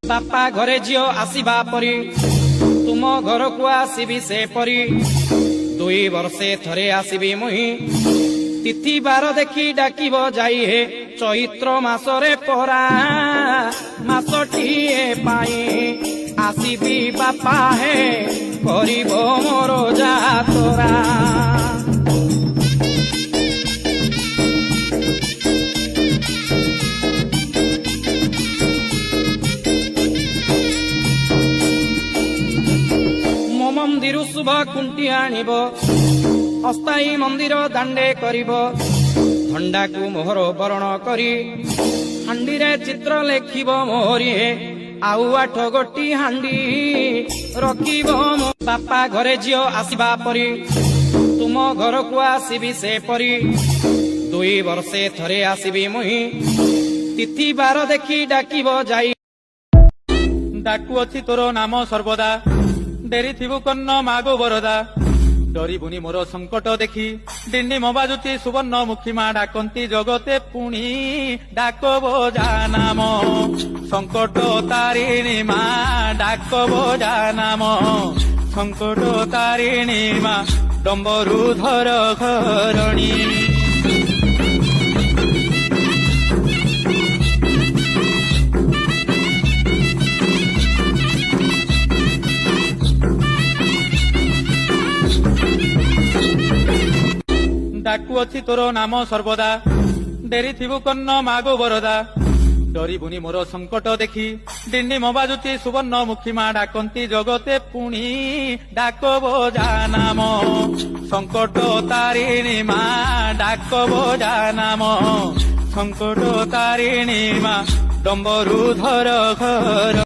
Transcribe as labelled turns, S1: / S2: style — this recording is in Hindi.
S1: बापा घरे झियो आसीबा परी तुम घर को आसीबी से परी 2 वर्षे थरे आसीबी मुही तिथि बार देखी डाकिब जाई हे चैत्र मासरे परा मासटीए पाई आसीबी बापा हे करिब मोर जातरा। मंदिर शुभ कुंटी आनिब अस्थायी मंदिर दांडे करिब धंडा को मोहर बरण करी हांडी रे चित्र लेखिब मोहरी आउ 8 गोटी हांडी रखिब बापा घरे झियो आसीबा परी तुम घर को आसीबी से परी 2 वर्षे थरे आसीबी मुही तिथि बार देखी डाकिब जाई
S2: डाकुअछि तोर नाम सर्वदा डेरी थिबु कन्न मागो बरदा डरिबुनी मोर संकट देखी डिंडी मबाजुची सुवर्ण मुखी मा डाकंती जगते पुणी डाकबो जा नाम संकट तारिणी मा डाकबो जा नाम संकट तारिणी मा डंबरु धर घरणी। डाकुअछि तोर नाम सर्वदा डेरी थिबु कन्न मागो बरदा डरिबुनी मोर संकट देखी डिंडी मबाजुची सुवर्ण मुखी मा डाकंती जगते पुणी डाकबो जा नाम संकट तारिणी मा डाकबो जा नाम संकट तारिणी मा डंबरु धर घर।